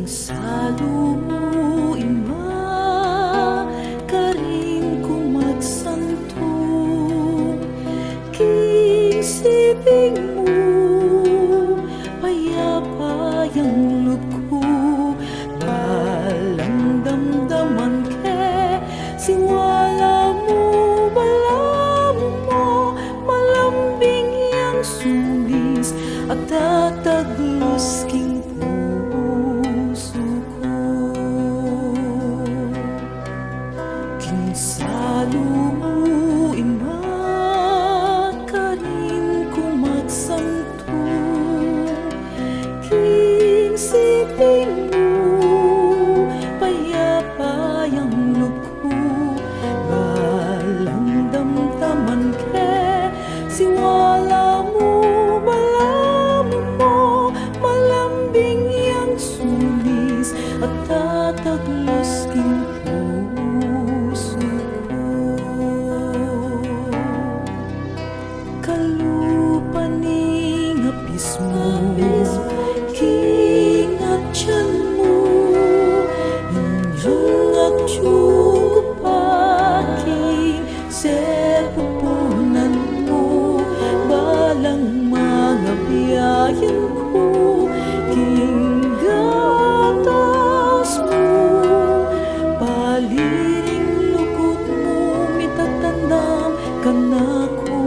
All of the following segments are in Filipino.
Salumuin ma karin kumagsanto, kisiping mo payapayang loob ko, balang damdaman ke siwala mo, balam mo malambing yang sulis at tataglos king salumuin ma karin kumagsanto, kisiping mo payapayang loob ko, balang damdaman ke siwala mo, balam mo malambing yang sulis at tataglos king kalupaning apis mo, kingat tiyan mo, inyong agtiyong paking sepupunan mo, balang mga biyayan ko, kinggatas mo, paliring lukot mo, mitatandam ka na ko.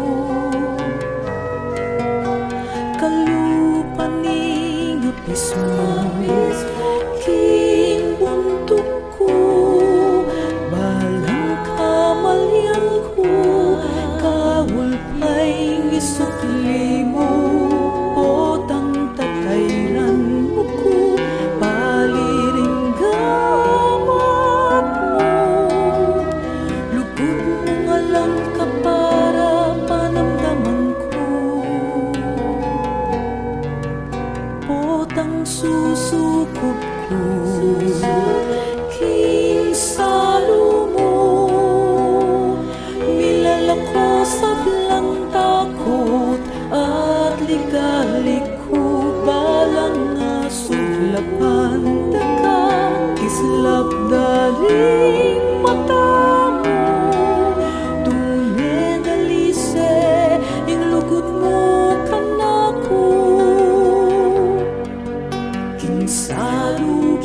Kalupaning apis mo, king buntok ko, balang kamalyan ko, kawulpay isukli mo, potang tatayran mo ko, paliring gamat mo, lugod mo nga lang ka para panamdaman ko. Potang susukob ko, king salumo, milalako sa blang takot at ligaliko, balang nga suglapan ka, islap daling mata mo, tumedalise yung lugod mo kanako. King Salu